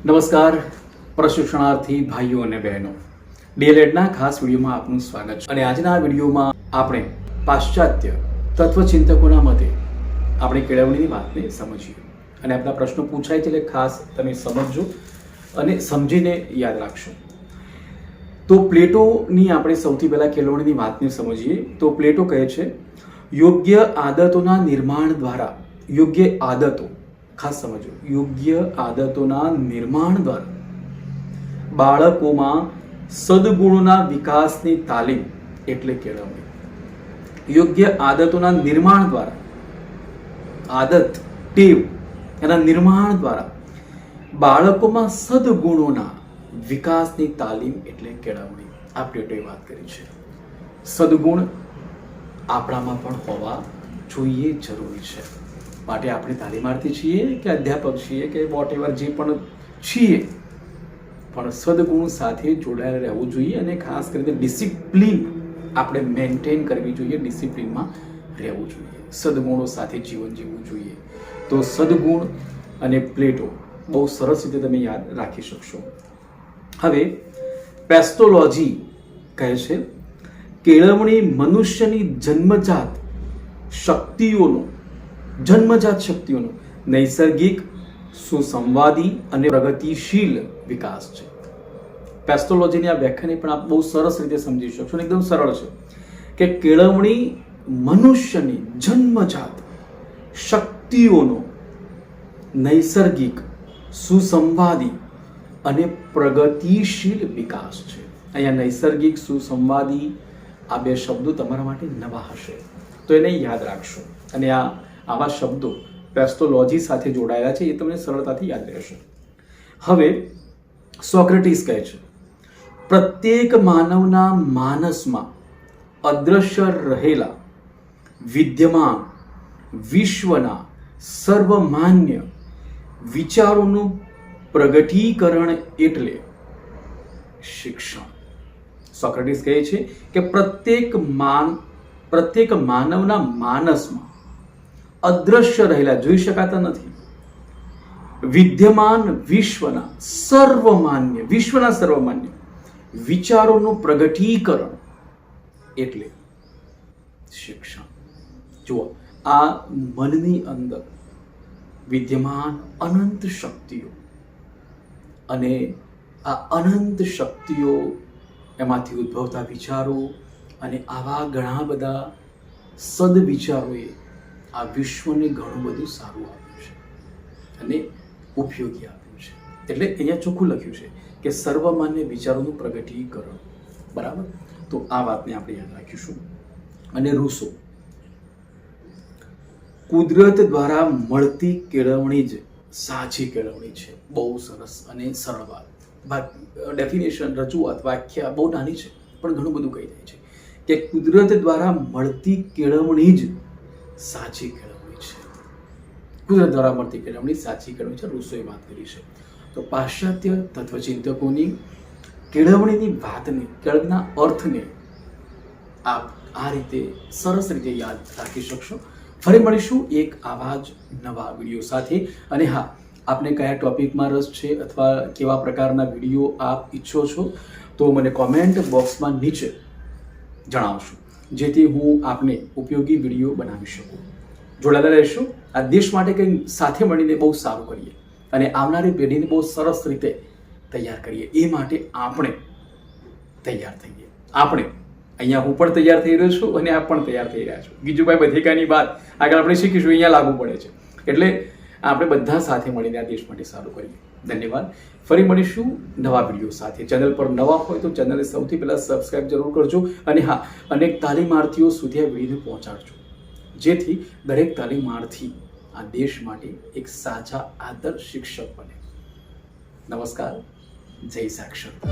નમસ્કાર પ્રશિક્ષણાર્થી ભાઈઓ અને બહેનો, ડીએલએડના ખાસ વિડીયોમાં આપનું સ્વાગત છે. અને આજના આ વિડીયોમાં આપણે પાશ્ચાત્ય તત્વચિંતકોના મતે આપણી કેળવણીની વાતને સમજીએ. અને આપણા પ્રશ્નો પૂછાય છે એટલે ખાસ તમે સમજજો અને સમજીને યાદ રાખશો. તો પ્લેટોની આપણે સૌથી પહેલા કેળવણીની વાતને સમજીએ. તો પ્લેટો કહે છે, યોગ્ય આદતોના નિર્માણ દ્વારા, યોગ્ય આદતો, ખાસ સમજો, યોગ્ય આદતોના નિર્માણ દ્વારા બાળકોમાં સદગુણોના વિકાસની તાલીમ એટલે કેળવણી. યોગ્ય આદતોના નિર્માણ દ્વારા, આદત, ટેવ, એના નિર્માણ દ્વારા બાળકોમાં સદગુણોના વિકાસની તાલીમ એટલે કેળવણી. આ પ્લેટોએ વાત કરી છે. સદગુણ આપણામાં પણ હોવા જોઈએ, જરૂરી છે. માટે આપણે તાલીમાર્થી છીએ કે અધ્યાપક છીએ કે વોટ એવર જે પણ છીએ, પણ સદગુણ સાથે જોડાયેલા રહેવું જોઈએ. અને ખાસ કરીને ડિસિપ્લિન આપણે મેન્ટેન કરવી જોઈએ, ડિસિપ્લિનમાં રહેવું જોઈએ, સદગુણો સાથે જીવન જીવવું જોઈએ. તો સદગુણ અને પ્લેટો બહુ સરસ રીતે તમે યાદ રાખી શકશો. હવે પેસ્ટોલોજી કહે છે, કેળવણી મનુષ્યની જન્મજાત શક્તિઓનો નૈસર્ગિક, સુસંવાદી અને પ્રગતિશીલ વિકાસ છે. પેસ્ટોલોજીની આ વ્યાખ્યાને પણ આપ બહુ સરસ રીતે સમજી શકશો. એકદમ સરળ છે કે કેળવણી મનુષ્યની જન્મજાત શક્તિઓનો નૈસર્ગિક, સુસંવાદી અને પ્રગતિશીલ વિકાસ છે. અહીંયા નૈસર્ગિક, સુસંવાદી આ બે શબ્દો તમારા માટે નવા હશે, તો એને યાદ રાખશો. અને આવા શબ્દો પેસ્ટોલોજી સાથે જોડાયેલા છે, એ તમને સરળતાથી યાદ રહેશે. હવે સોક્રેટિસ કહે છે, પ્રત્યેક માનવના માનસમાં અદ્રશ્ય રહેલા વિદ્યમાન વિશ્વના સર્વમાન્ય વિચારોનું પ્રગટીકરણ એટલે શિક્ષણ. સોક્રેટિસ કહે છે કે પ્રત્યેક માનવના માનસમાં અદ્રશ્ય રહેલા, જોઈ શકાતા નથી, વિદ્યમાન વિશ્વના સર્વમાન્ય વિચારોનું પ્રગટીકરણ એટલે શિક્ષણ. જુઓ, આ મનની અંદર વિદ્યમાન અનંત શક્તિઓ, અને આ અનંત શક્તિઓ, એમાંથી ઉદ્ભવતા વિચારો અને આવા ઘણા બધા સદવિચારોએ આ વિશ્વને ઘણું બધું સારું આપ્યું છે અને ઉપયોગી આપ્યું છે. એટલે અહીંયા ચોખ્ખું લખ્યું છે કે સર્વમાન્ય વિચારોનું પ્રગટીકરણ. બરાબર? તો આ વાતને આપણે યાદ રાખીશું. અને રૂસો, કુદરત દ્વારા મળતી કેળવણી જ સાચી કેળવણી છે. બહુ સરસ અને સરળ વાત. ડેફિનેશન, રજૂઆત, વ્યાખ્યા બહુ નાની છે, પણ ઘણું બધું કહી જાય છે કે કુદરત દ્વારા મળતી કેળવણી જ સાચી કેળવણી છે. કુદરત દ્વારા મળતી કેળવણી સાચી કેળવણી છે. રૂસોએ વાત કરી છે. તો પાશ્ચાત્ય તત્વચિંતકોની કેળવણીની વાતને, કેળવણીના અર્થને આપ આ રીતે સરસ રીતે યાદ રાખી શકશો. ફરી મળીશું એક આવા જ નવા વિડીયો સાથે. અને હા, આપને કયા ટોપિકમાં રસ છે અથવા કેવા પ્રકારના વિડીયો આપ ઈચ્છો છો, તો મને કોમેન્ટ બોક્સમાં નીચે જણાવશો, જેથી હું આપને ઉપયોગી વિડીયો બનાવી શકું. જોડાયેલા રહેશો. આ દેશ માટે કંઈ સાથે મળીને બહુ સારું કરીએ અને આવનારી પેઢીને બહુ સરસ રીતે તૈયાર કરીએ. એ માટે આપણે તૈયાર થઈએ. અહીંયા હું પણ તૈયાર થઈ રહ્યો છું અને આપ પણ તૈયાર થઈ રહ્યા છો. ગીજુભાઈ બધેકાની વાત આગળ આપણે શીખીશું, અહીંયા લાગુ પડે છે. એટલે આપણે બધા સાથે મળીને આ દેશ માટે સારું કરીએ. ધન્યવાદ. ફરી મળીશું નવા વિડીયો સાથે. ચેનલ પર નવા હોય તો ચેનલને સૌથી પહેલાં સબસ્ક્રાઇબ જરૂર કરજો. અને હા, અનેક તાલીમાર્થીઓ સુધી આ વિડીયોને પહોંચાડજો, જેથી દરેક તાલીમાર્થી આ દેશ માટે એક સાચા આદર્શ શિક્ષક બને. નમસ્કાર. જય સાક્ષરતા.